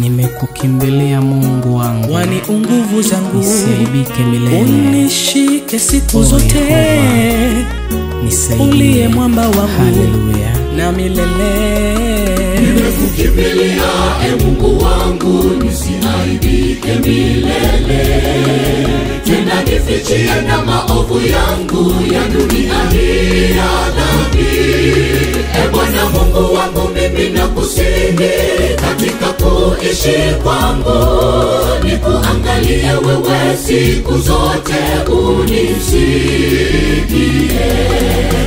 Nimekukimbilia Mungu wangu, wani nguvu zangu, nisiaibike milele. Unishike siku zote, nisaidie, uliye mwamba wangu, haleluya, na milele. Nimekukimbilia Mungu wangu, nisiaibike milele. Tena nifichie na maovu yangu ya dunia hii ya dhambi. Bwana Mungu wangu, mimi nakusihi katika kuishi kwangu, nikuangalie wewe siku zote, unisikie.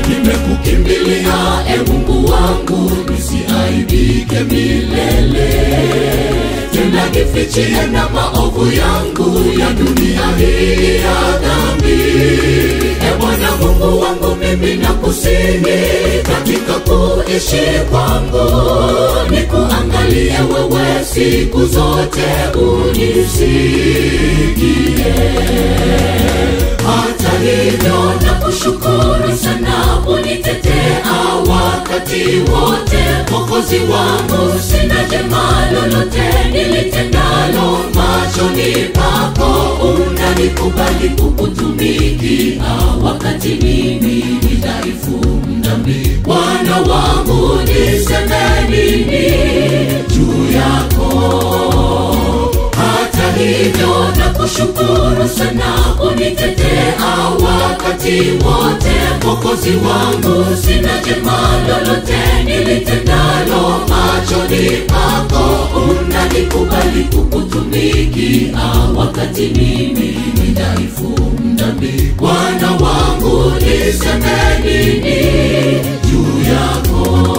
Nimekukimbilia Mungu wangu, nisiaibike milele. Tena nifichie na maovu yangu ya dunia hii ya dhambi. Bwana Mungu wangu, mimi nakusihi katika kuishi kwangu, nikuangalie wewe siku zote, unisikie. Hata hivyo nakushukuru sana, unitetea wakati wote. Mwokozi wangu, sina jema lolote nilitendalo machoni pako. Unanikubali kukutumikia wakati mimi ni dhaifu mdhambi. Bwana wangu, niseme nini juu yako? Hata hivyo nakushukuru sana, unitetea wakati wote. Mwokozi wangu, sina jema lolote nilitendalo machoni pako. Unanikubali kukutumikia wakati mimi ni dhaifu mdhambi. Bwana wangu, niseme nini juu yako?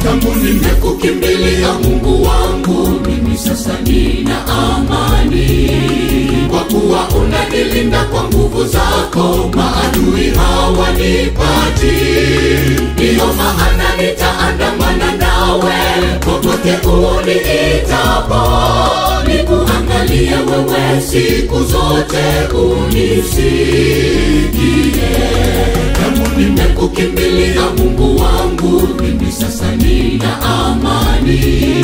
Tangu nimekukimbilia Mungu wangu, mimi sasa nina amani, kwa kuwa unanilinda kwa nguvu zako, maadui hawanipati. Ndiyo maana nitaandamana nawe popote uniitapo, nikuangalie wewe siku zote, unisikie. Tangu nimekukimbilia Mungu wangu, mimi sasa nina amani,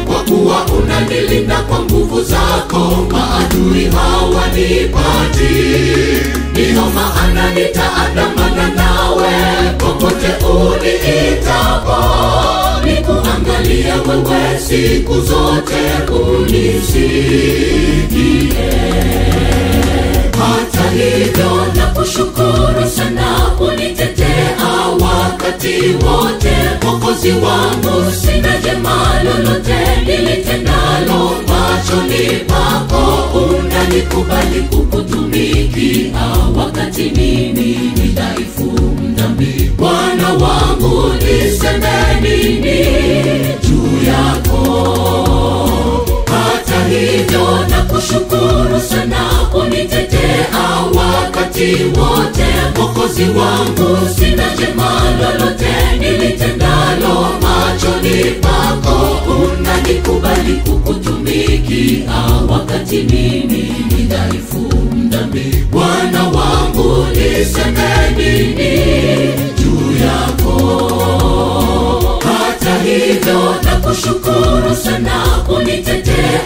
kwa kuwa unanilinda kwa nguvu zako, maadui hawanipati. Ndiyo maana nitaandamana nawe popote uniitapo, nikuangalie wewe siku zote, unisikie. Hata hivyo nakushukuru sana, unitetea wakati wote. Mwokozi wangu, sina jema lolote nilitendalo machoni pako. Unanikubali kukutumikia wakati mimi ni dhaifu mdhambi. Bwana wangu, niseme nini juu yako? Hata hivyo nakushukuru sana, unitetea wakati wote. Mwokozi wangu, sina jema lolote nilitendalo machoni pako. Unanikubali kukutumikia wakati mimi ni dhaifu mdhambi. Bwana wangu, niseme nini juu yako? Hata hivyo nakushukuru sana, unitetea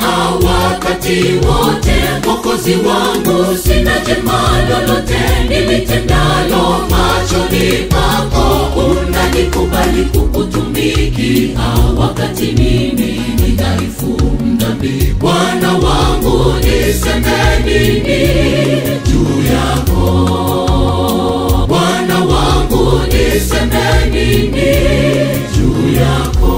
wakati wote. Mwokozi wangu, sina jema lolote nilitendalo machoni pako. Unanikubali kukutumikia wakati mimi ni dhaifu mdhambi. Bwana wangu, niseme nini juu yako? Bwana wangu, niseme nini juu yako?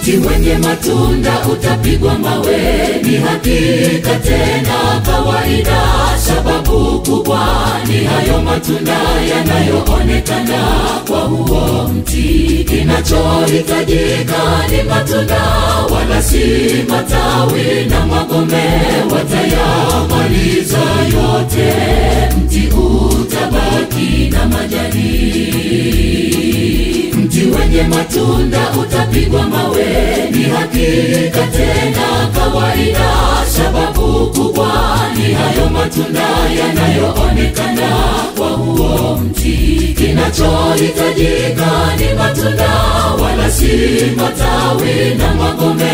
Mti wenye matunda utapigwa mawe, ni hakika tena kawaida. Sababu kubwa ni hayo matunda yanayoonekana kwa huo mti. Kinachohitajika ni matunda, wala si matawi na magome. Watayamaliza yote, mti utabaki na majani. Mti wenye matunda utapigwa mawe, ni hakika tena kawaida. Sababu kubwa ni hayo matunda yanayoonekana kwa huo mti. Kinachohitajika ni matunda, wala si matawi na magome.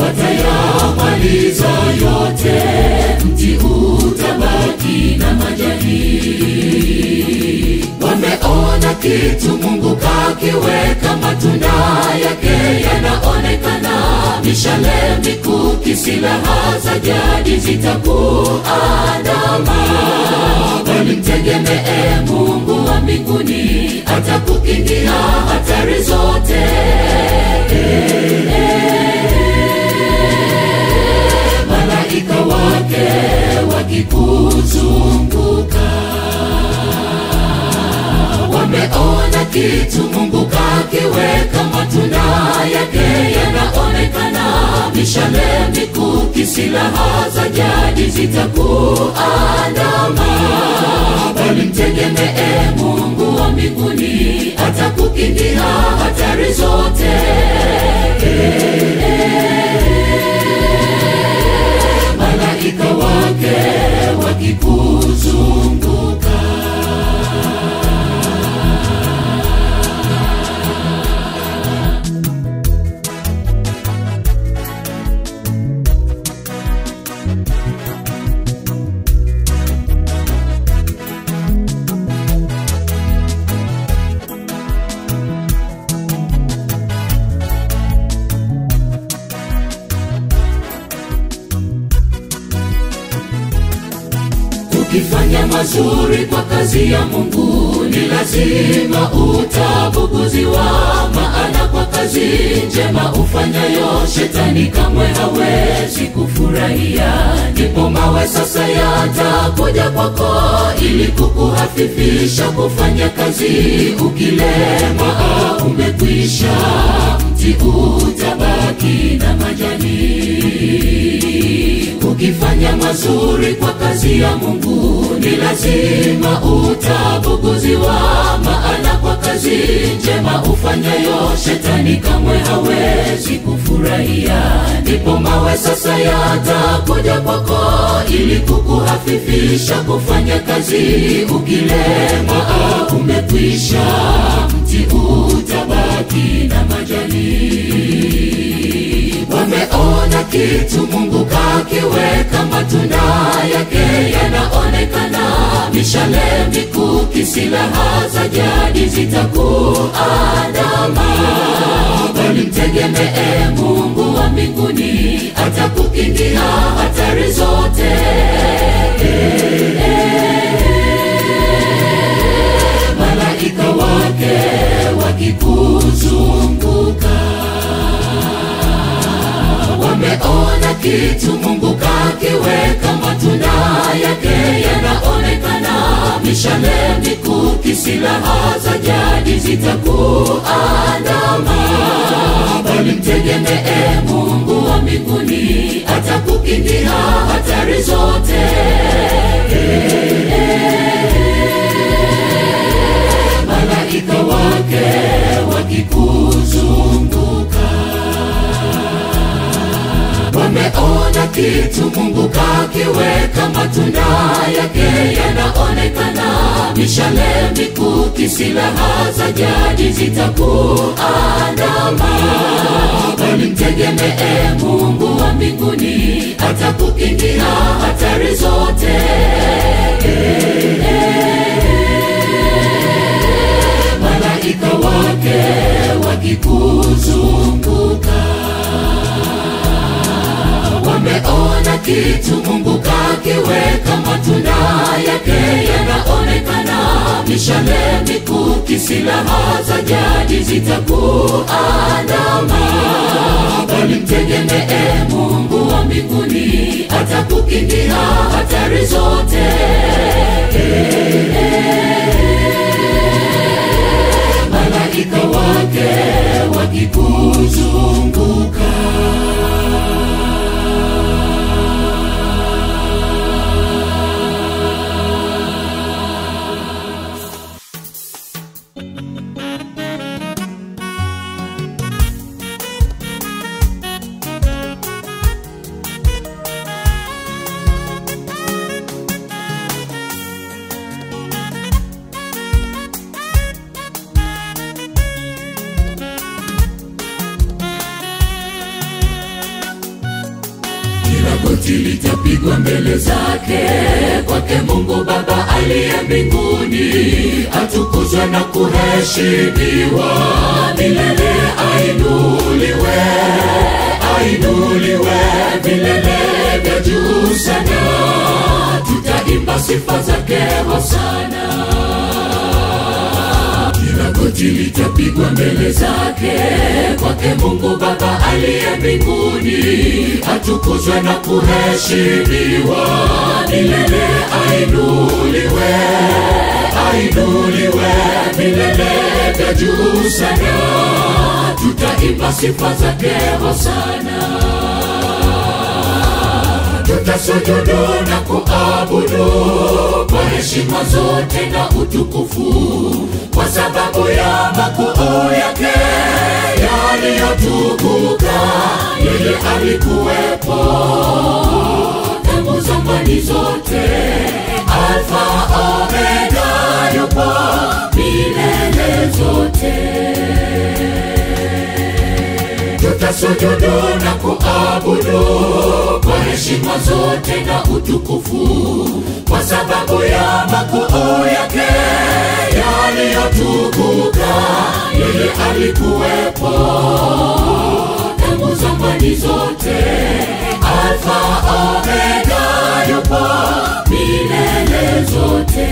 Watayamaliza yote, mti utabaki na majani. Wameona kitu Mungu kakiweka, matunda yake yanaonekana. Mishale mikuki, silaha za jadi zitakuandama. Bali mtegemee Mungu wa mbinguni, atakukingia hatari zote. Malaika wake wakikuzunguka. Wameona kitu Mungu kakiweka, matunda yake yanaonekana. Mishale mikuki, silaha za jadi zitakuandama. Bali mtegemee Mungu wa mbinguni, atakukingia hatari zote. Malaika wake wakikuzunguka. Ukifanya mazuri kwa kazi ya Mungu, ni lazima utabuguziwa. Maana kwa kazi njema ufanyayo, shetani kamwe hawezi kufurahia. Ndipo mawe sasa yatakuja kwako, ili kukuhafifisha kufanya kazi. Ukilema umekwisha, mti utabaki na majani. Ukifanya mazuri kwa kazi ya Mungu, ni lazima utabuguziwa. Maana kwa kazi njema ufanyayo, shetani kamwe hawezi kufurahia. Ndipo mawe sasa yatakuja kwako, ili kukuhafifisha kufanya kazi. Ukilema umekwisha, mti utabaki na majani. Wameona kitu Mungu kakiweka, matunda yake yanaonekana. Mishale mikuki, silaha za jadi zitakuandama. Bali mtegemee Mungu wa mbinguni, atakukingia hatari zote. Malaika wake wakikuzunguka. Wameona kitu Mungu kakiweka, matunda yake yanaonekana. Mishale mikuki, silaha za jadi zitakuandama. Bali mtegemee Mungu wa mbinguni, atakukingia hatari zote. Malaika wake wakikuzunguka. Wameona kitu Mungu kakiweka, matunda yake yanaonekana. Mishale mikuki, silaha za jadi zitakuandama. Bali mtegemee Mungu wa mbinguni, atakukingia hatari zote. Malaika wake wakikuzunguka. Wameona kitu Mungu kakiweka, matunda yake yanaonekana. Mishale mikuki, silaha za jadi zitakuandama. atakukingia hatari zote. Malaika wake wakikuzunguka. Goti litapigwa mbele zake, kwake Mungu Baba aliye mbinguni, atukuzwe na kuheshimiwa milele. Ainuliwe, ainuliwe milele vya juu sana, tutaimba sifa zake hosana. Goti litapigwa mbele zake, kwake Mungu Baba aliye mbinguni, atukuzwe na kuheshimiwa milele. Ainuliwe, ainuliwe milele vya juu sana, tutaimba sifa zake hosana. Tutasujudu na kuabudu kwa heshima zote na utukufu, kwa sababu ya makuu yake yaliyotukuka. Yeye alikuwepo tangu zamani zote, Alfa Omega, yupo milele zote. Tutasujudu na kuabudu kwa heshima zote na utukufu, kwa sababu ya makuu yake yaliyotukuka. Yeye alikuwepo tangu zamani zote, Alfa Omega, yupo milele zote.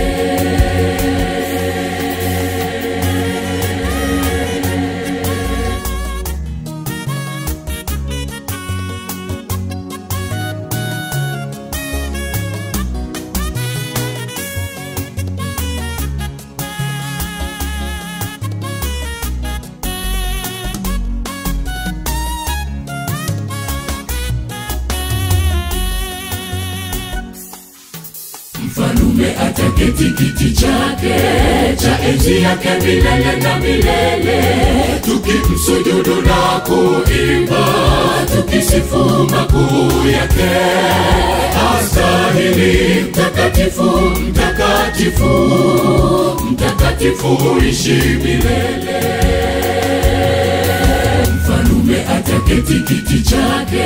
Mfalume ataketi kiti chake cha enzi yake milele na milele, tukimsujudu na kuimba, tukisifu makuu yake. Astahili mtakatifu, mtakatifu, mtakatifu uishi milele. Mfalume ataketi kiti chake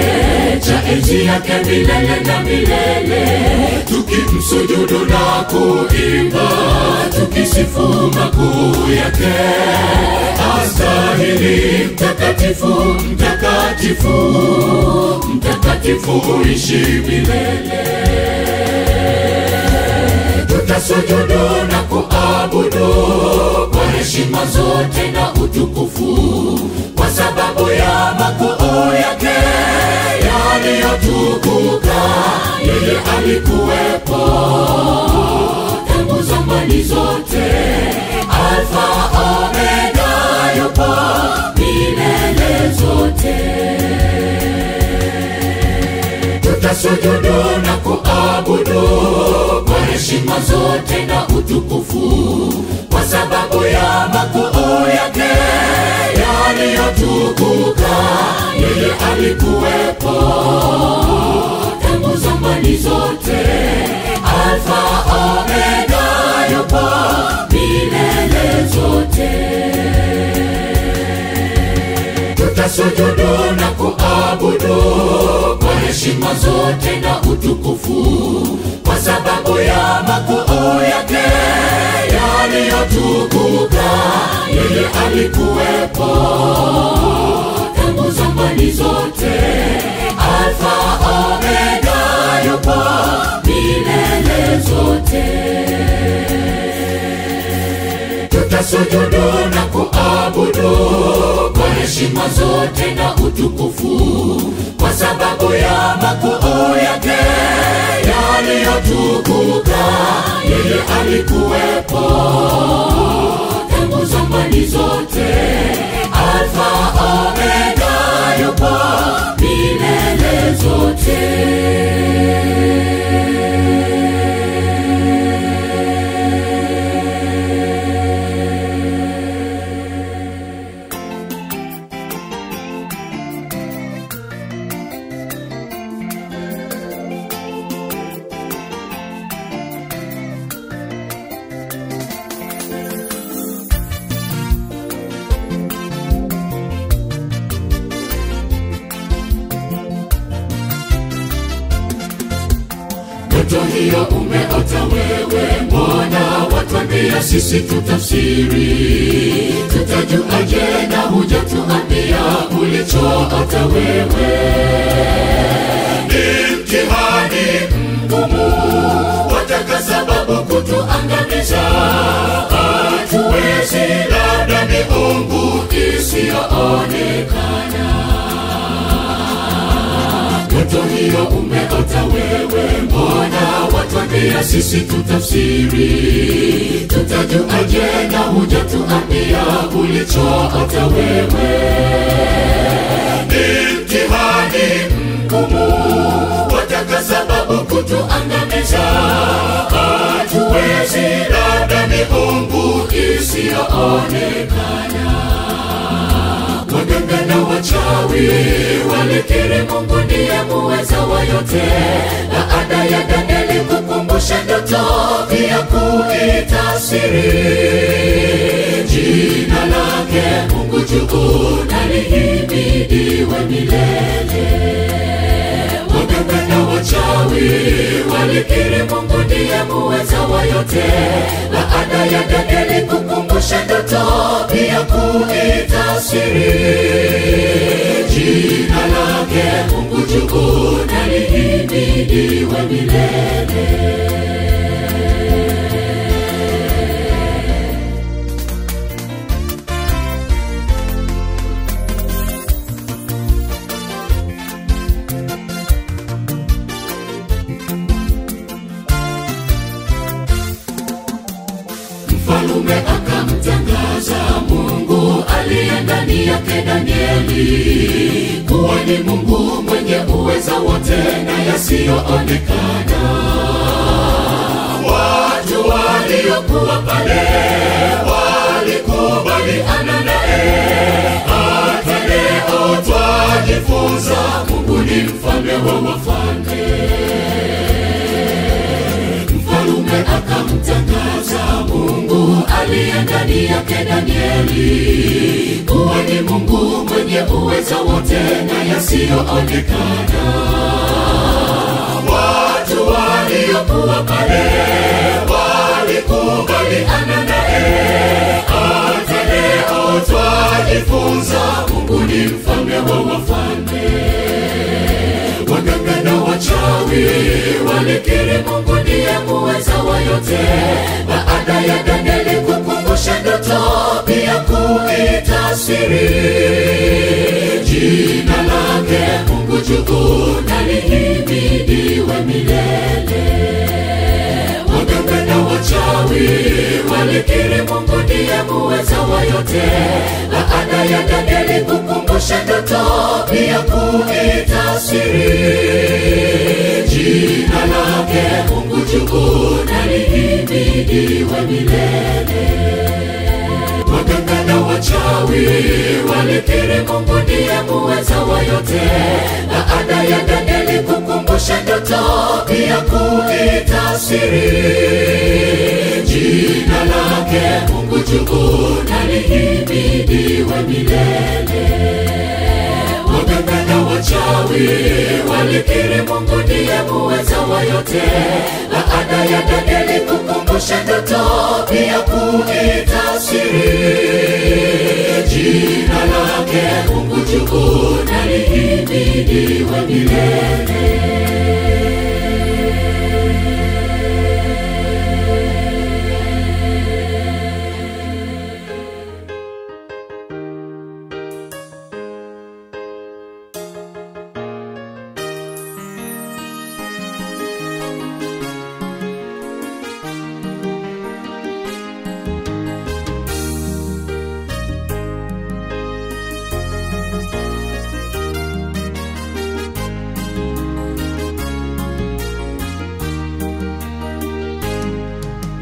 cha enzi yake milele na milele, tukimsujudu na kuimba, tukisifu makuu yake. Astahili mtakatifu, mtakatifu, mtakatifu uishi milele. Tutasujudu na kuabudu kwa heshima zote na utukufu, kwa sababu ya makuu yake yaliyotukuka. Yeye alikuwepo tangu zamani zote, Alfa Omega, yupo milele zote. Tutasujudu na kuabudu kwa heshima zote na utukufu, kwa sababu ya makuu yake yaliyotukuka. Yeye alikuwepo tangu zamani zote, Alfa Omega, yupo milele zote. Tutasujudu na kuabudu kwa heshima zote na utukufu, kwa sababu ya makuu yake yaliyotukuka. Yeye alikuwepo tangu zamani zote, Alfa Omega, yupo milele zote. Tutasujudu na kuabudu kwa heshima zote na utukufu, kwa sababu ya makuu alikuwepo tangu zamani zote, Alfa Omega, yupo milele zote. Ndoto hiyo umeota wewe, mbona watuambia sisi tutafsiri? Tutajuaje na hujatuambia ulichoota wewe? Ni mtihani mgumu, wataka sababu kutuangamiza. Hatuwezi, labda miungu isiyoonekana. Ndoto hiyo umeota wewe, mbona watuambia sisi tutafsiri? Tutajuaje na hujatuambia ulichoota wewe? Ni mtihani mgumu, wataka sababu kutuangamiza. Hatuwezi, labda miungu isiyoonekana. Waganga na wachawi walikiri Mungu ndiye muweza wa yote. Baada ya Danieli kukumbusha ndoto, pia kuitafsiri, jina lake Mungu juu na lihimidiwe milele. Waganga na wachawi walikiri Mungu ndiye muweza wa yote. Baada ya Danieli kukumbusha ndoto, pia kuitafsiri, jina lake Mungu juu na lihimidiwe milele. Mfalume akamtangaza Mungu aliye ndani yake Danieli kuwa ni Mungu mwenye uweza wote na yasiyoonekana. Watu waliokuwa pale walikubaliana naye. Hata leo twajifunza Mungu ni mfalme wa wafalme. Mfalume akamtangaza Mungu aliye ndani yake Danieli kuwa ni Mungu mwenye uweza wote na yasiyoonekana. Watu waliokuwa pale walikubaliana naye. Hata leo twajifunza Mungu ni mfalme wa wafalme. Waganga na wachawi walikiri Mungu ndiye muweza wa yote. Baada ya Danieli kukumbusha ndoto, pia kuitafsiri, jina lake Mungu juu na lihimidiwe milele. Waganga na wachawi walikiri Mungu ndiye muweza wa yote. Baada ya Danieli kukumbusha ndoto, pia kuitafsiri, jina lake Mungu juu na lihimidiwe milele. Waganga na wachawi walikiri Mungu ndiye muweza wa yote. Baada ya Danieli kukumbusha ndoto, pia kuitafsiri, jina lake Mungu juu na lihimidiwe milele. Waganga na wachawi walikiri Mungu ndiye muweza wa yote. Baada ya Danieli kukumbusha ndoto, pia kuitafsiri, jina lake Mungu juu na lihimidiwe milele.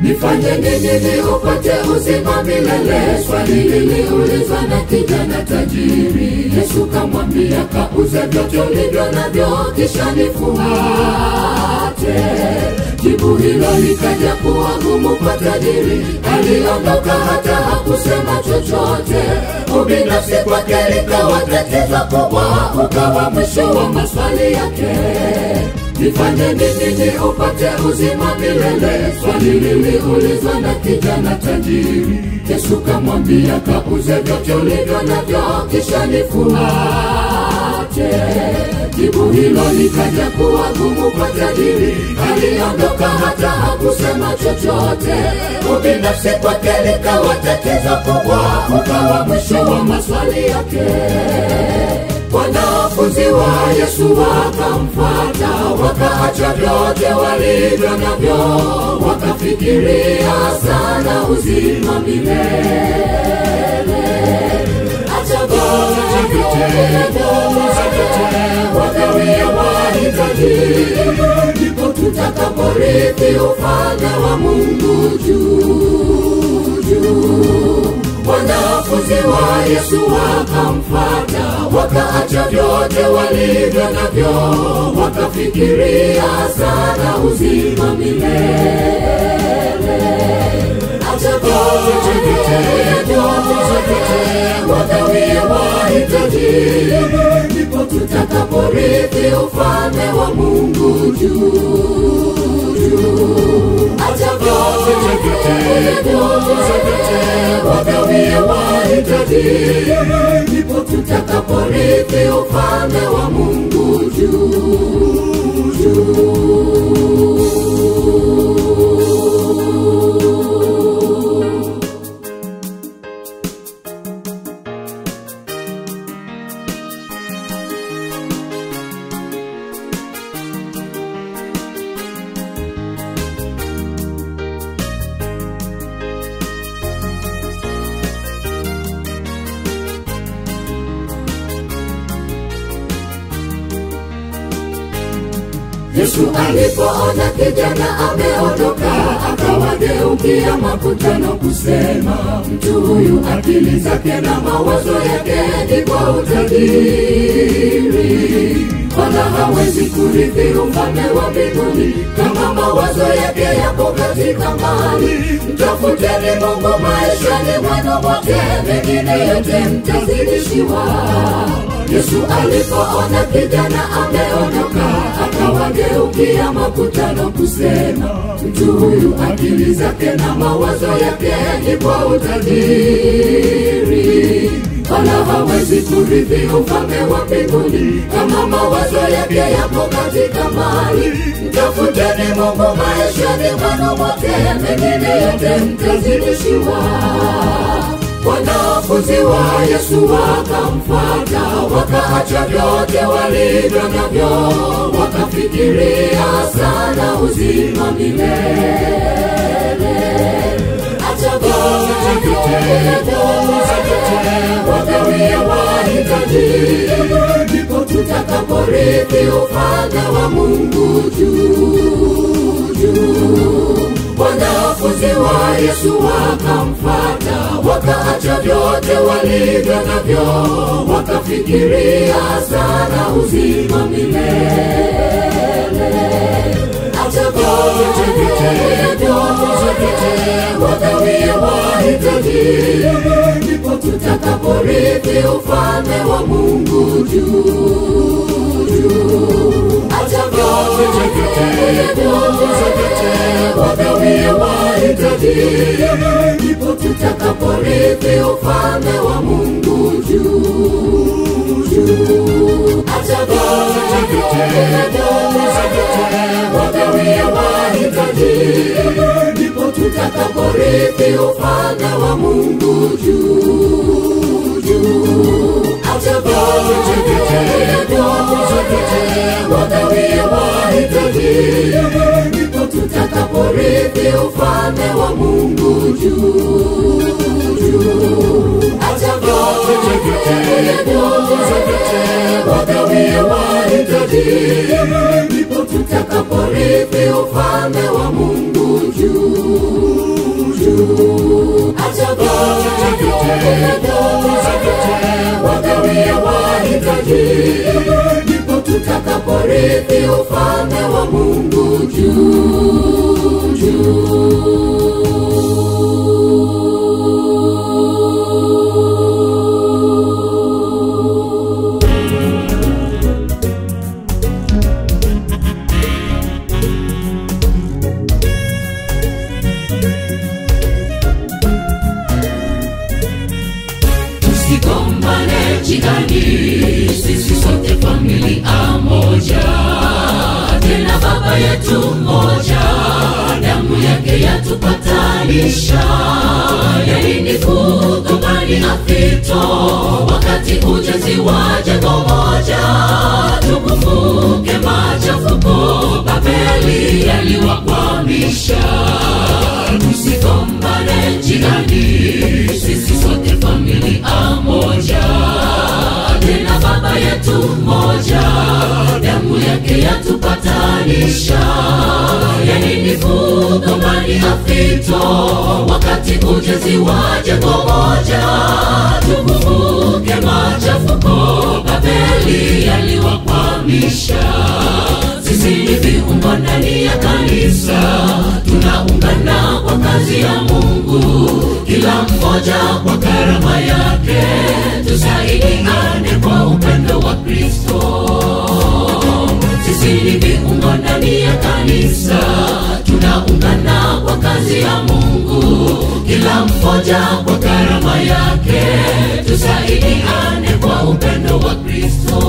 Nifanye nini ili upate uzima milele? Swali liliulizwa na kijana tajiri. Yesu kamwambia, kauze vyote ulivyo navyo kisha nifuate. Jibu hilo likaja kuwa gumu kwa tajiri. Aliondoka hata hakusema chochote. Ubinafsi kwake likawa tatizo kubwa, ukawa mwisho wa maswali yake. Nifanye nini ili upate uzima milele? Swali liliulizwa na kijana tajiri. Yesu kamwambia, kauze vyote ulivyo navyo kisha nifuate. Jibu hilo likaja kuwa gumu kwa tajiri. Aliondoka hata hakusema chochote. Ubinafsi kwake likawa tatizo kubwa, ukawa mwisho wa maswali yake. Wanafunzi wa Yesu wakamfuata, wakaacha vyote walivyo navyo, wakafikiria sana uzima milele. Acha vyote, wagawie wahitaji, ndipo tutakaporithi ufalme wa Mungu juu juu. Wanafunzi wa Yesu wakamfuata, wakaacha vyote walivyo navyo, wakafikiria sana uzima milele. Acha vyote, wagawie wahitaji, ndipo tutakaporithi ufalme wa Mungu juu juu. Acha vyote, wagawie wahitaji, ndipo tutakaporithi ufalme wa Mungu juu juu. Yesu alipoona kijana ameondoka, akawageukia makutano kusema, mtu huyu akili zake na mawazo yake ni kwa utajiri, wala hawezi kurithi ufalme wa mbinguni kama mawazo yake yapo katika mali. Mtafuteni Mungu maishani mwenu mote, mengine yote mtazidishiwa. Yesu alipoona kijana ameondoka, akawageukia makutano kusema, mtu huyu akili zake na mawazo yake ni kwa utajiri, wala hawezi kurithi ufalme wa mbinguni kama mawazo yake yapo katika mali. Mtafuteni Mungu maishani mwenu mote, mengine yote mtazidishiwa. Wanafunzi wa Yesu wakamfuata, wakaacha vyote walivyo navyo, wakafikiria sana uzima milele. Acha vyote, wagawie wahitaji, ndipo tutakaporithi ufalme wa Mungu juu juu. Wanafunzi wa Yesu wakamfuata, wakaacha vyote walivyo navyo, wakafikiria sana uzima milele. Acha vyote, wagawie wahitaji, ndipo tutakaporithi ufalme wa Mungu juu juu. Acha vyote, wagawie wahitaji, ndipo tutakaporithi ufalme wa Mungu juu juu. Acha vyote, wagawie wahitaji, ndipo tutakaporithi ufalme wa Mungu juu juu. Acha vyote, wagawie wahitaji, ndipo tutakaporithi ufalme wa Mungu juu juu. Acha vyote, wagawie wahitaji, ndipo tutakaporithi ufalme wa Mungu juu juu. Wagawie wahitaji, ndipo tutakaporithi ufalme wa Mungu juu juu. Sisi sote familia moja, tena baba yetu moja, damu yake yatupatanisha. Yalini kugombani afito, wakati ujenzi wa jengo moja. Tukumbuke machafuko Babeli yaliwakwamisha. Tusigombane njiani, sisi sote familia moja, tena baba yetu moja, damu yake yatupatanisha. Yanini kugombani afito, wakati ujenzi wa jengo moja. Tukumbuke machafuko Babeli yaliwakwamisha. Sisi ni viungo ndani ya kanisa, tunaungana kwa kazi ya Mungu, kila mmoja kwa karama yake. Tusaidiane kwa upendo wa Kristo. Sisi ni viungo ndani ya kanisa, tunaungana kwa kazi ya Mungu, kila mmoja kwa karama yake. Tusaidiane kwa upendo wa Kristo.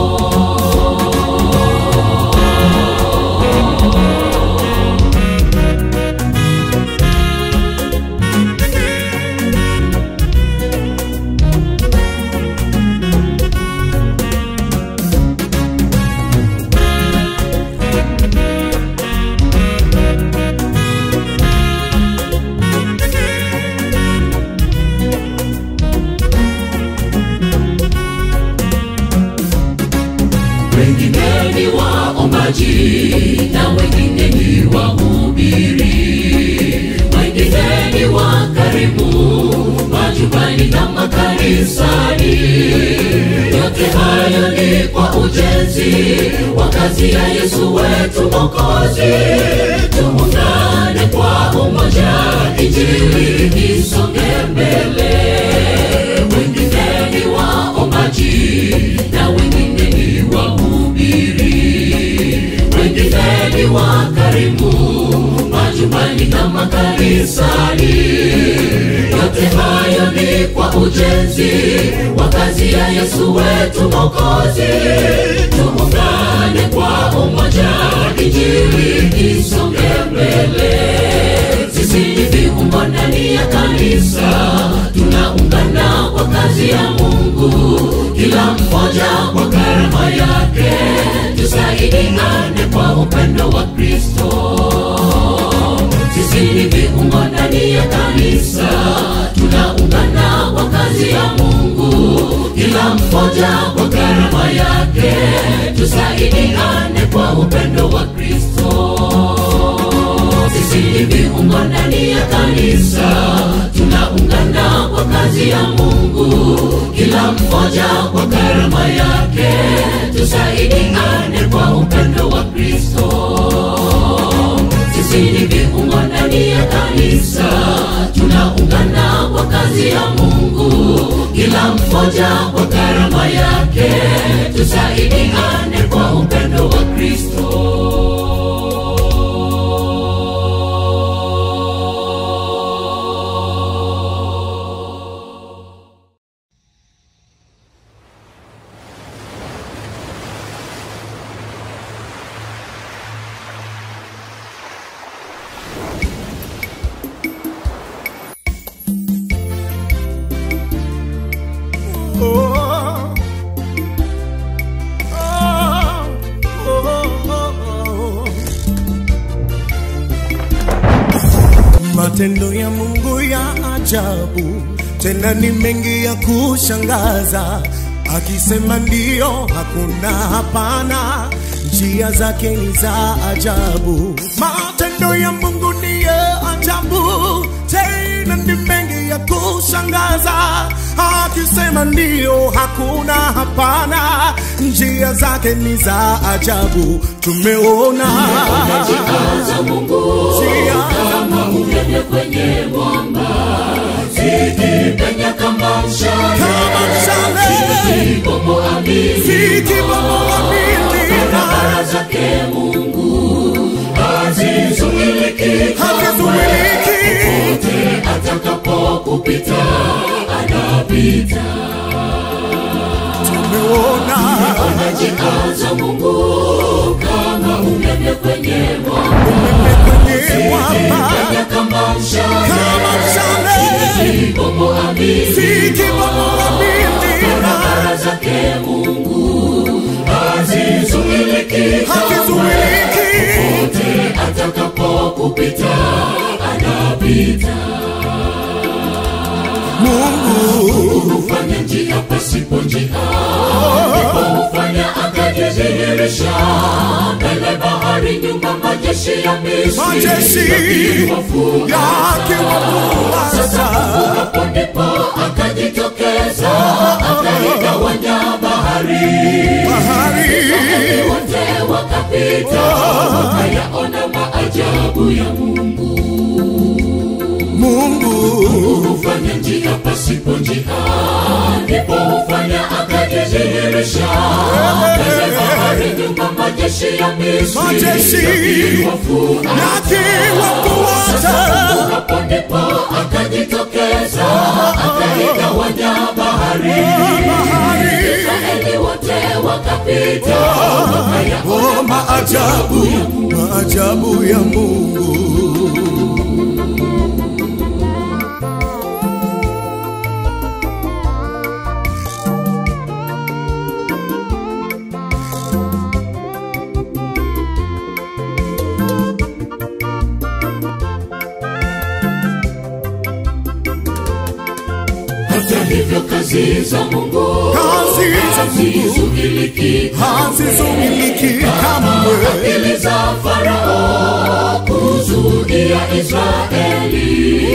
Wengine ni waombaji na wengine ni wahubiri, wengine ni wakarimu majumbani na makanisani. Yote hayo ni kwa ujenzi wa kazi ya Yesu wetu Mwokozi. Tuungane kwa umoja, injili isonge mbele. Wengine ni waombaji na wengine ni wahubiri, wengine ni wakarimu majumbani na makanisani. Yote hayo ni kwa ujenzi wa kazi ya Yesu wetu Mwokozi. Tuungane kwa umoja, injili isonge mbele. Sisi ni viungo ndani ya kanisa, tunaungana kwa kazi ya Mungu, kila mmoja kwa karama yake. Tusaidiane kwa upendo wa Kristo. Sisi ni viungo ndani ya kanisa, tunaungana kwa kazi ya Mungu, kila mmoja kwa karama yake. Tusaidiane kwa upendo wa Kristo. Sisi ni viungo ndani ya kanisa, tunaungana kwa kazi ya Mungu, kila mmoja kwa karama yake. Tusaidiane kwa upendo wa Kristo. Sisi ni viungo ndani ya kanisa, tunaungana kwa kazi ya Mungu, kila mmoja kwa karama yake. Tusaidiane kwa upendo wa Kristo. Matendo ya Mungu ya ajabu, tena ni mengi ya kushangaza. akisema ndio, hakuna hapana. Njia zake ni za ajabu, matendo ya Mungu ni ya ajabu, tena ni mengi ya kushangaza. Akisema ndio, hakuna hapana. Njia zake ni za ajabu, tumeona njia za Mungu kama umeme kwenye mwamba, zikipenya kama mshale, zikibomoa barabara zake Mungu hazizuiliki, popote atakapokupita anapita. Tumeona njia za Mungu kama umeme kwenye mwamba, zikipenya kama mshale, zikibomoa barabara zake Mungu hazizuiliki, popote atakapokupita anapita. Mungu hufanya njia pasipo njia, ndipo hufanya akajidhihirisha mbele bahari, nyuma majeshi ya Misri yakiwafua. Sasa hapo ndipo akajitokeza, akaigawanya bahari, Israeli wote wakapita, wakayaona maajabu ya Mungu. Mungu hufanya njia pasipo njia, ndipo hufanya akajidhihirisha mbele bahari, nyuma majeshi ya Misri yakiwafuata. Hapo ndipo akajitokeza, akaigawanya bahari, Israeli wote wakapita, wakayaona maajabu ya Mungu. Hata hivyo kazi za Mungu hazizuiliki kamwe. Akili za Farao kuzuia Israeli,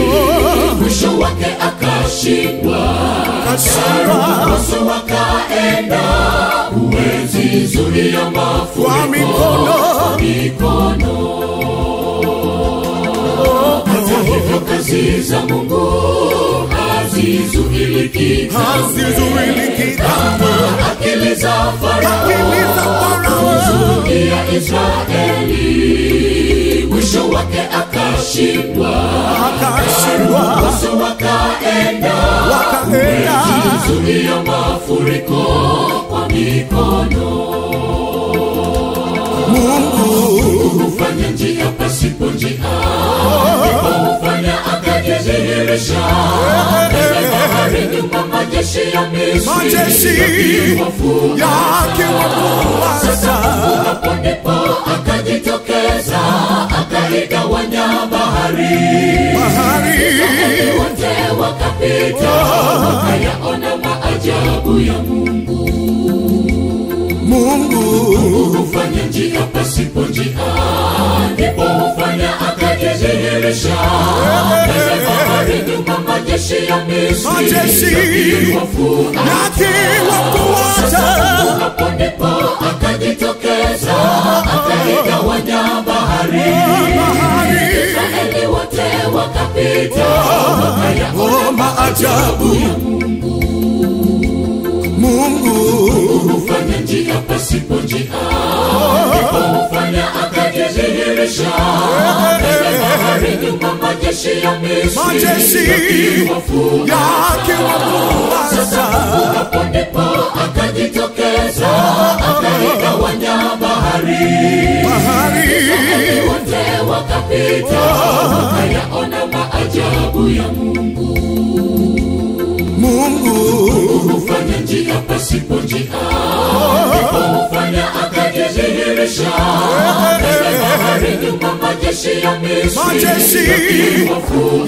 mwisho wake akashindwa, Yesu wakaenda. Huwezi zuia mafuriko kwa mikono. Hata hivyo kazi za Mungu hazizuiliki kamwe. Akili za Farao kuzuia Israeli, mwisho wake akashindwa, Yesu wakaenda. Huwezi zuia mafuriko kwa mikono. Mungu hufanya njia pasipo njia, ndipo hufanya akajidhihirisha mbele bahari, nyuma majeshi ya Misri yakiwafuata. Sasa hapo ndipo akajitokeza, akaigawanya bahari, Israeli wote wakapita, wakayaona maajabu ya Mungu. Mungu hufanya njia pasipo njia, ndipo hufanya akajidhihirisha mbele bahari, nyuma majeshi ya Misri yakiwafuata. Hapo ndipo akajitokeza, akaigawanya bahari, Israeli wote wakapita, wakayaona maajabu ya Mungu. Mungu hufanya njia pasipo njia, ndipo hufanya akajidhihirisha mbele bahari, nyuma majeshi ya Misri yakiwafuata. Sasa hapo ndipo akajitokeza, akaigawanya bahari, Israeli wote wakapita, wakayaona maajabu ya Mungu. Mungu hufanya njia pasipo njia, ndipo hufanya akajidhihirisha mbele bahari, nyuma majeshi ya Misri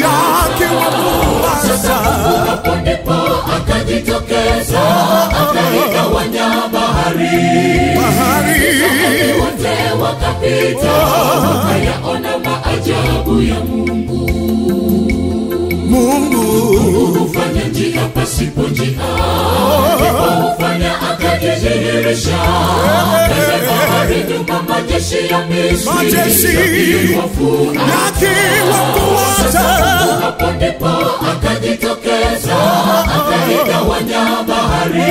yakiwafuata. Sasa hapo ndipo akajitokeza, akaigawanya bahari. Israeli wote wakapita, wakayaona maajabu ya Mungu. Mungu hufanya njia pasipo njia, hufanya akajidhihirisha. Kwenye bahari nyuma majeshi ya Misri wakiwafuata. Hapo ndipo akajitokeza, akaigawanya bahari.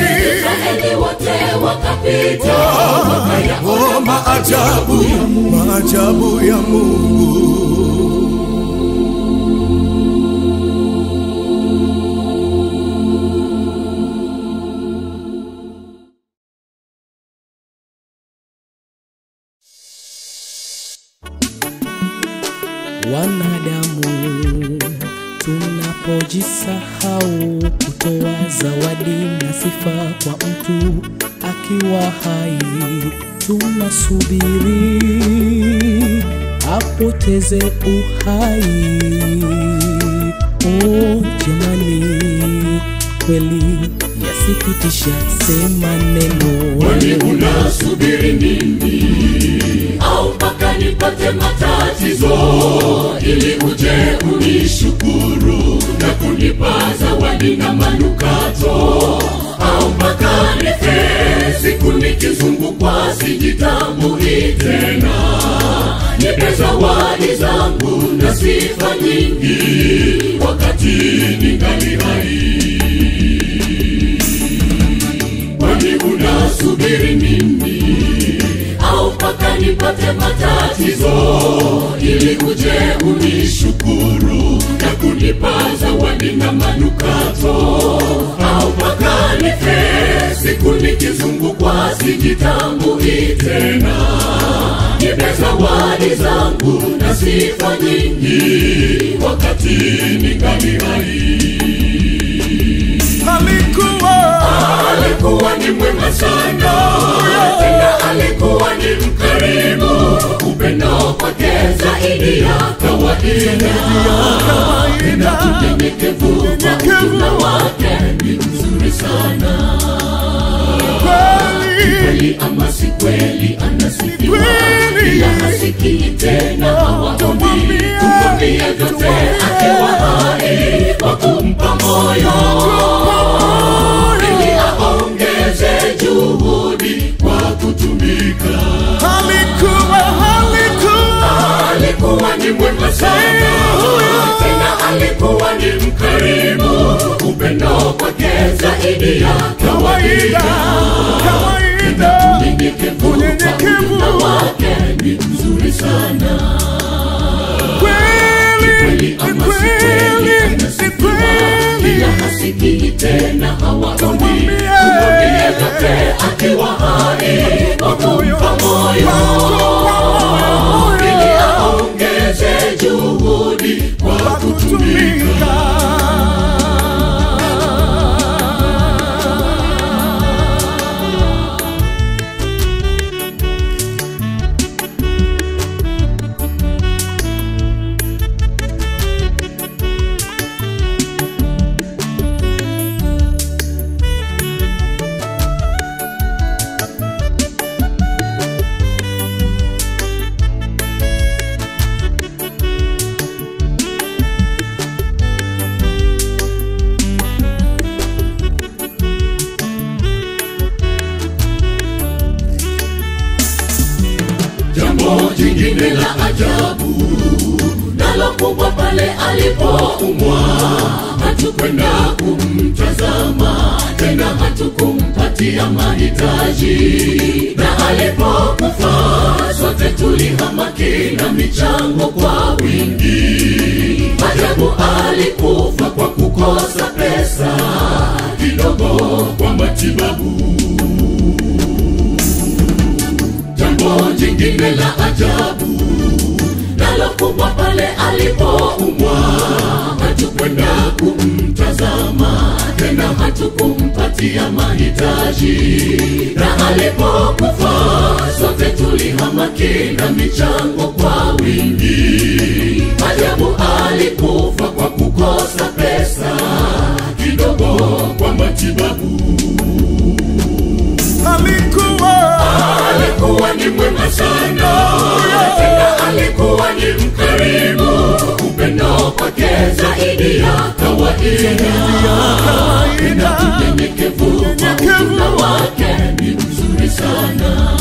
Israeli wote wakapita, wakayaona maajabu ya Mungu. Wanadamu tunapojisahau kutoa zawadi na sifa kwa mtu akiwa hai, tunasubiri apoteze uhai. Oh jamani, kweli yasikitisha, sema neno. Kwani unasubiri nini? Au mpaka nipate matatizo ili uje unishukuru na kunipa zawadi na manukato? Au mpaka nife siku nikizungukwa sijitambui tena? Nipe zawadi zangu na sifa nyingi wakati ningali hai. Kwani unasubiri nini? Au mpaka nipate matatizo ili uje unishukuru na kunipa zawadi na manukato? Au mpaka nife siku nikizungukwa sijitambui tena? Nipe zawadi zangu na sifa nyingi wakati ningali hai. Alikuwa ni mwema sana, tena alikuwa ni mkarimu. Upendo kwake zaidi ya kawaida, tena unyenyekevu kwa ujumla wake ni mzuri sana. Kweli ama si kweli, anasifiwa ila hasikii tena, hawaombi. Kumwambia vyote akiwa hai, kwa kumpa moyo ili aongeze juhudi kwa kutumika. Alikuwa ni mwema sana, tena alikuwa ni mkarimu. Upendo kwake zaidi ya kawaida, tena unyenyekevu kwa ujumla wake ni mzuri sana. Kweli ama si kweli, anasifiwa ila hasikii tena, hawaombi. Kumwambia vyote akiwa hai, kwa kumpa moyo ili aongeze juhudi kwa kutumika. Jambo jingine la ajabu nalo kubwa, pale alipoumwa hatukwenda kumtazama tena, hatukumpatia mahitaji. Na alipokufa sote tulihamaki na michango kwa wingi. Ajabu, alikufa kwa kukosa pesa kidogo kwa matibabu. Jambo jingine la ajabu nalo kubwa, pale alipoumwa hatukwenda kumtazama tena, hatukumpatia mahitaji. Na alipokufa sote tulihamaki na michango kwa wingi. Ajabu, alikufa kwa kukosa pesa ni mwema sana, tena alikuwa ni mkarimu, upendo kwake zaidi ya kawaida. Na unyenyekevu wake ni mzuri sana.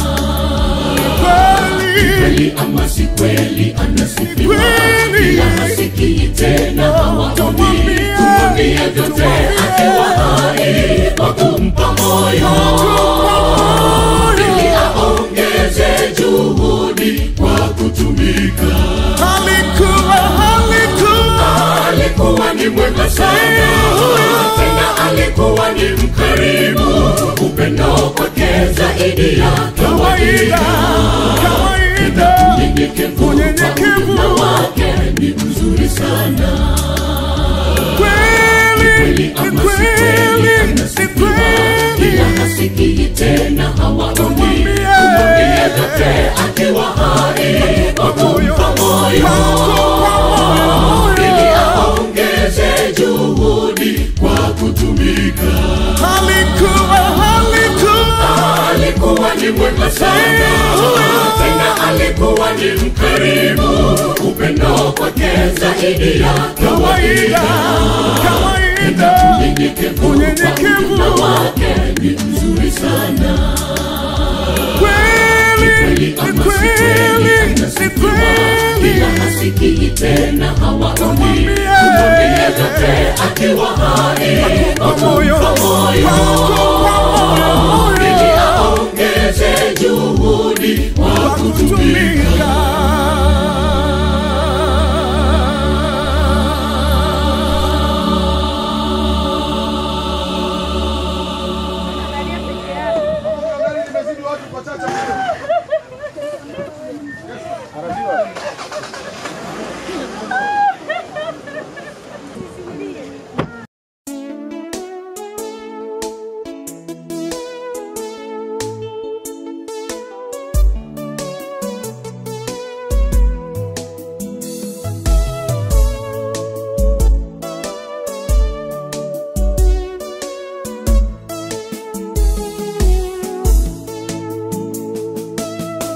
Kweli ama si kweli anasifiwa, ila hasikii tena hawaombi. Tumwambie vyote akiwa hai, kwa kumpa moyo ili aongeze juhudi kwa kutumika. Alikuwa ni mwema sana, tena alikuwa ni mkarimu, upendo kwake zaidi ya kawaida. Unyenyekevu wake ni mzuri sana. Kweli ama si kweli anasifiwa, ila hasikii tena hawaombi. Tumwambie vyote akiwa hai, kwa kumpa moyo ili aongeze juhudi kwa kutumika. Alikuwa ni mwema sana, tena alikuwa ni mkarimu, upendo kwake zaidi ya kawaida. Unyenyekevu wake ni mzuri sana. Kweli ama si kweli anasifiwa, ila hasikii tena hawaombi. Tumwambie vyote akiwa hai, kwa kumpa moyo ili aongeze juhudi kwa kutumika.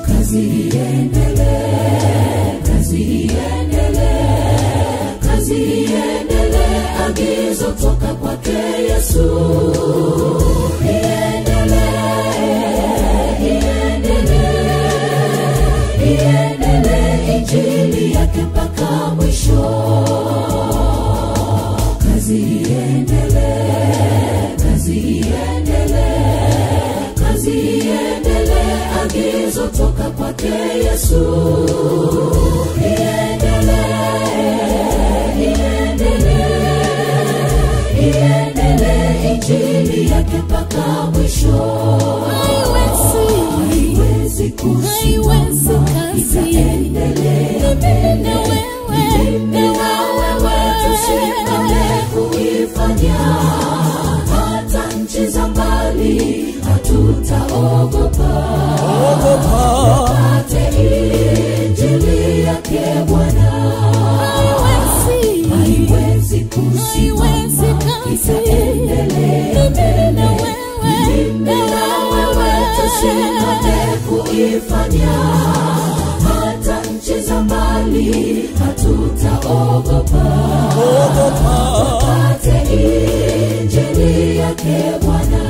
Kazi iendelee, agizo toka kwake Yesu. Iendelee injili yake mpaka mwisho. Kazi iendelee, agizo toka kwake Yesu. Iendelee injili yake mpaka mwisho. Haiwezi kusimama, itaendelea mbele. Mimi na wewe tushikane kuifanya, hata nchi za mbali hatutaogopa. Tupate injili yake Bwana. Haiwezi kusimama, itaendelea mbele. Mimi na wewe tushikane kuifanya, hata nchi za mbali hatutaogopa. Tupate injili yake Bwana.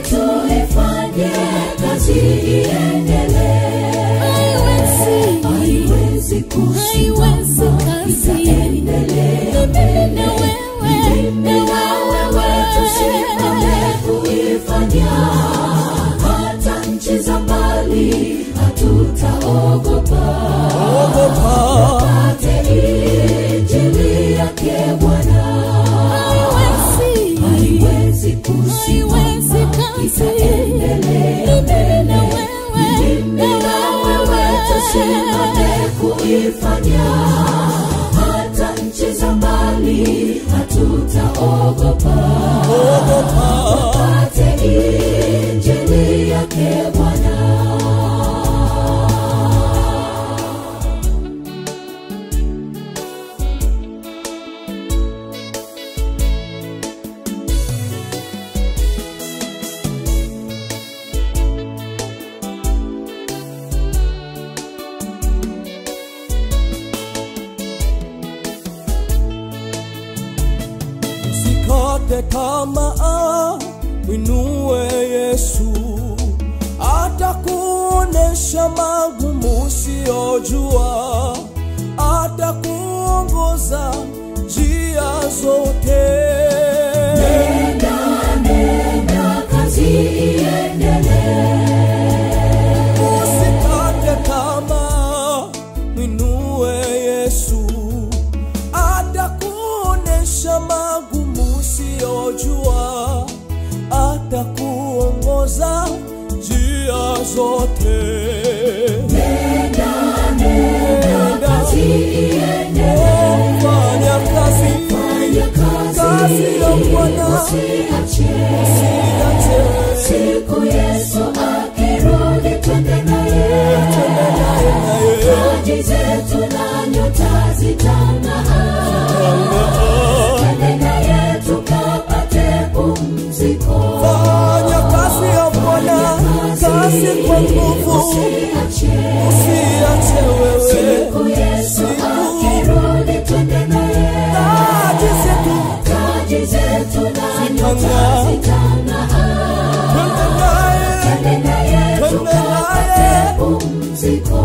Tuifanye ifanye kazi iendelee. Haiwezi kusimama, itaendelea. Mimi na wewe tusimame kuifanya, hata nchi za mbali hatutaogopa. Tupate injili yake Bwana. Haiwezi kusimama, itaendelea. Mimi na wewe tusimame kuifanya, hata nchi za mbali hatutaogopa. Tupate injili yake Bwana. Usikate tamaa, mwinue Yesu, atakuonesha magumu usiyojua, atakuongoza njia zote. Nenda kazi iendelee. Usikate tamaa, mwinue Yesu, atakuonesha magumu usiyojua, atakuongoza njia zote. Nenda kazi iendelee. Fanya kazi ya Bwana, usiache. Siku Yesu akirudi twende naye. Taji zetu na nyota zitang'aa. Twende naye tukapate pumziko. fanya kazi ya Bwana, kazi kwa nguvu, usiache wewe. Siku Yesu akirudi twende naye. Taji zetu na nyota zitang'aa. Twende naye tukapate pumziko.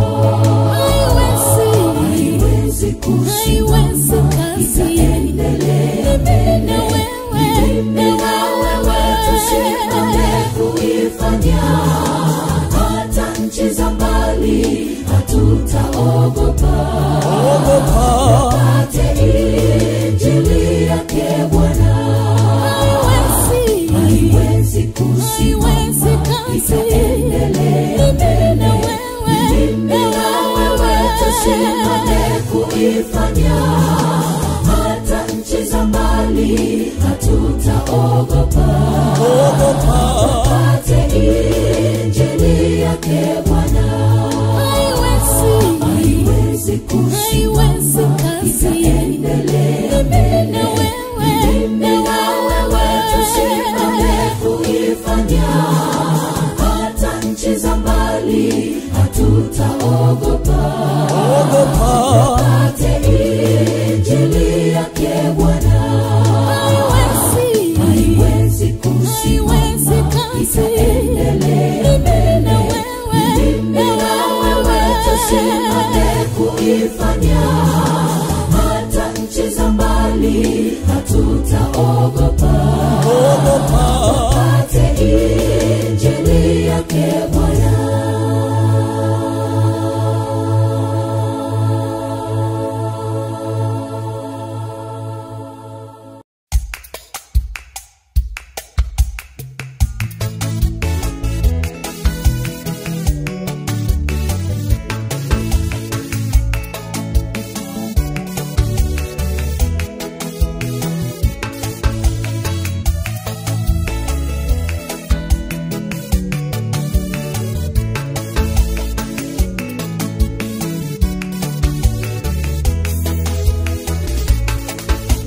Haiwezi kusimama, itaendelea. Mimi na wewe tusimame kuifanya, hata nchi za mbali hatutaogopa. Tupate injili yake Bwana. Haiwezi kusimama, itaendelea. Mimi na wewe tusimame kuifanya, hata nchi za mbali hatutaogopa. Tupate injili yake Bwana. Haiwezi kusimama, itaendelea. Mimi na wewe tusimame kuifanya, hata nchi za mbali hatutaogopa. Tupate injili yake Bwana. Haiwezi kusimama, itaendelea. Mimi na wewe tusimame kuifanya, hata nchi za mbali hatutaogopa. Tupate injili yake Bwana.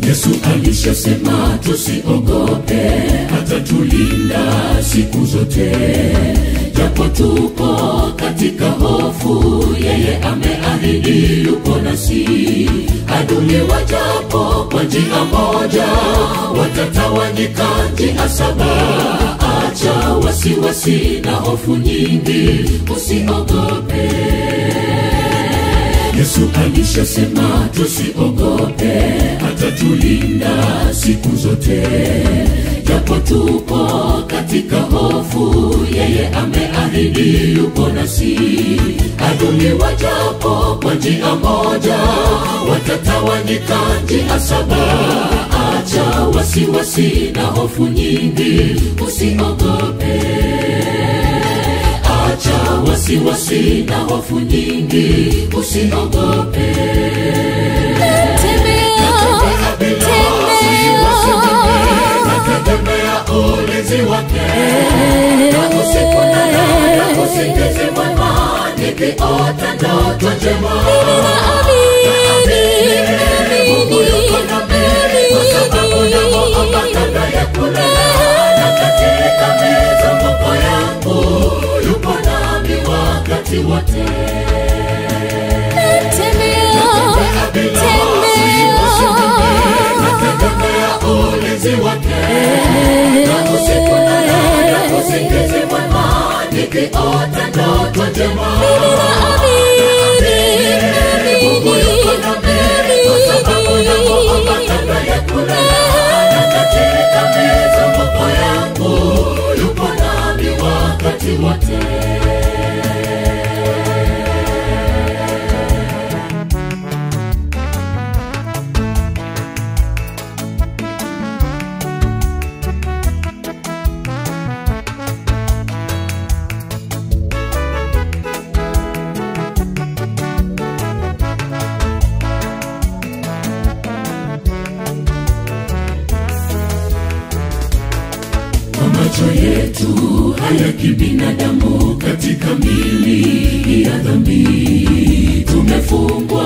Yesu alishasema tusiogope, atatulinda siku zote. Japo tupo katika hofu, yeye ameahidi yupo nasi. Adui wajapo kwa njia moja, watatawanyika njia saba. Acha wasi wasiwasi na hofu nyingi, usiogope. Yesu alishasema tusiogope, atatulinda siku zote. Japo tupo katika hofu, yeye ameahidi yupo nasi. Adui wajapo kwa njia moja, watatawanyika njia saba. Acha wasiwasi na hofu nyingi, usiogope. Acha wasiwasi na hofu nyingi, usiogope. Nategemea ulinzi wake, na usiku na usingizi mwema, nikiota ndoto njema. Mungu yuko nami, kwa sababu namuomba kabla ya kulala, na katika mizunguko yangu yupo nami wakati wote. Nategemea ulinzi wake, na usiku na usingizi mwema, nikiota ndoto njema. Mungu yuko nami, kwa sababu namuomba kabla ya kulala, na katika mizunguko yangu yupo nami wakati wote. Macho yetu haya kibinadamu, katika mili ya dhambi tumefungwa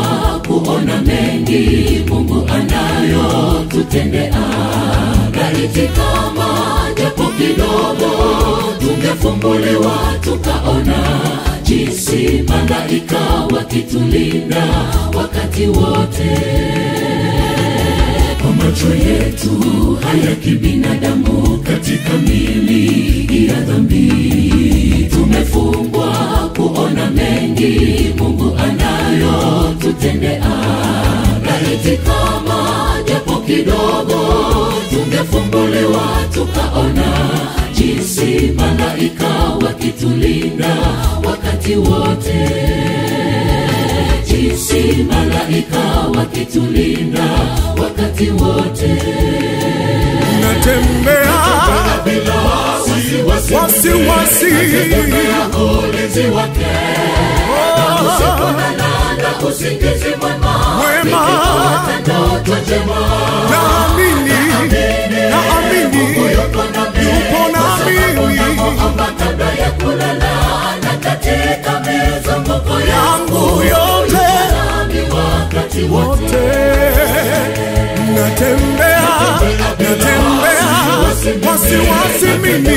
kuona mengi Mungu anayo tutendea. Laiti kama japo kidogo tungefumbuliwa tukaona jinsi malaika wakitulinda wakati wote. Kwa macho yetu haya kibinadamu, katika mili ya dhambi tumefungwa kuona mengi Mungu anayo tutendea. Laiti kama japo kidogo tungefumbuliwa tukaona jinsi malaika wakitulinda wakati wote. Jinsi malaika wakitulinda wakati wote. Natembea bila wasiwasi, nategemea ulinzi wake, na usiku na usingizi mwema, nikiota ndoto njema. naamini Mungu yuko nami, kwa sababu namuomba kabla ya kulala, na katika mizunguko yangu yote wakati wote. natembea wasiwasi mimi,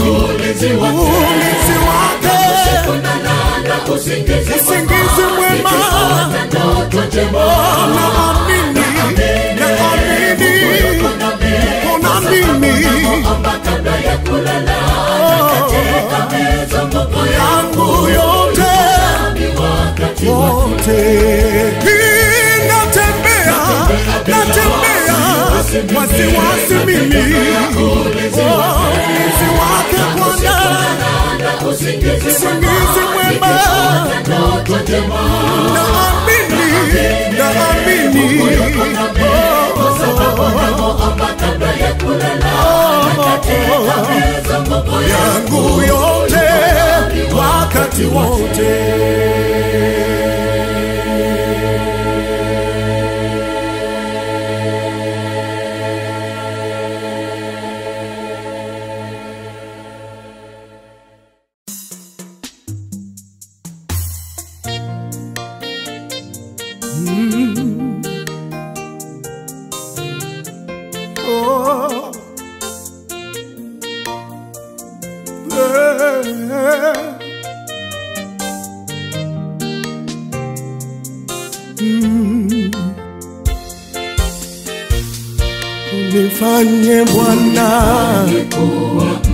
ulinzi wake, usingizi mwema. Naamini kuna mimi yangu yote wote. Natembea wasiwasi mimi, ulinzi wake Bwana, usingizi mwema. Naamini yangu yote wakati wote. Nifanye Bwana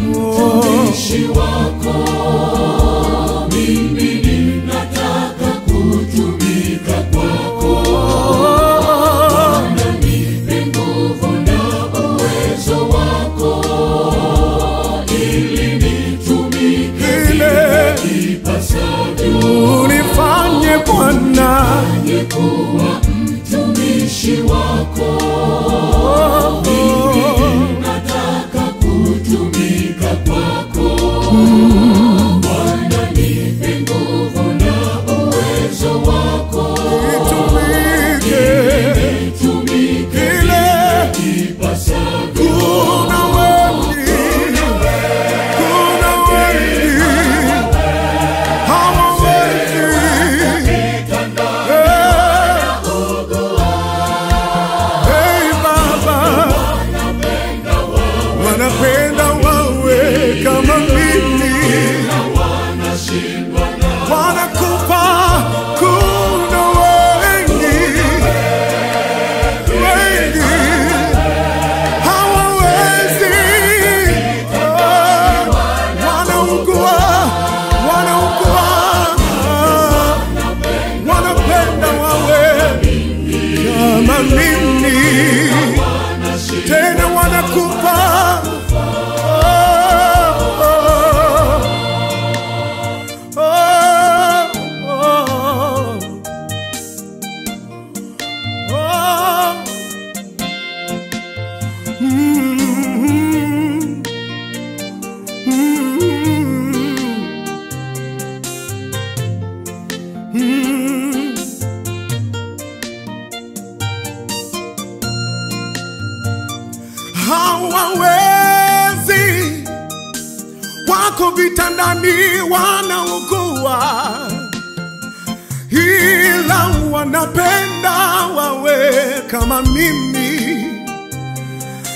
mtumishi Bwana nipe nguvu na uwezo wako, nitumike ile ipasavyo. kuna wengi hawawezi. Hey Baba, wanapenda wawe kama mimi, wanakupa. Kuna wengi hawawezi, wanaugua, wanapenda wawe kama mimi, tena wanakupa. Hawawezi, wako vitandani wanaugua, ila wanapenda wawe kama mimi,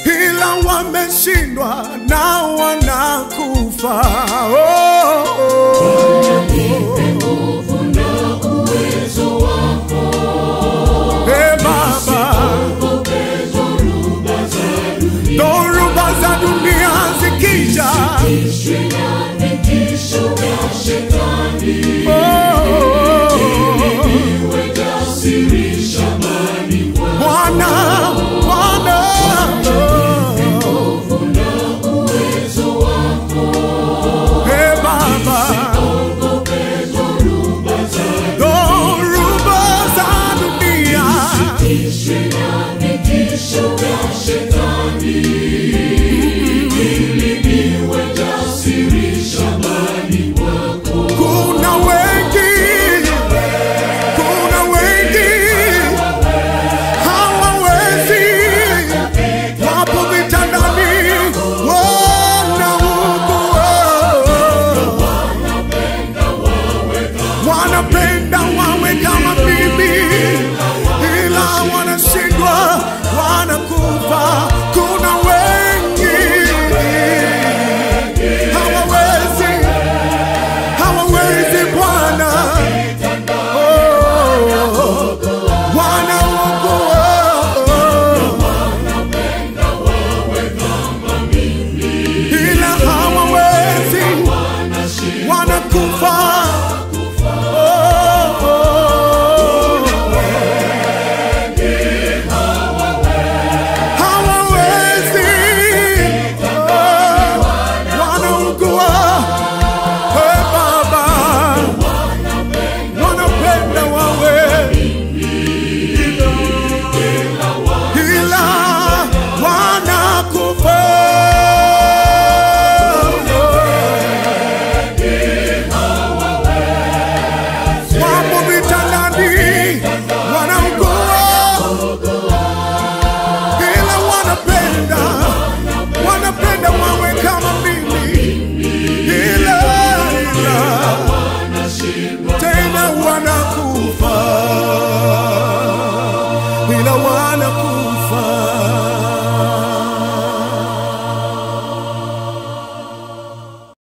ila wameshindwa na wanakufa. Hey Baba, dhoruba za dunia zikija,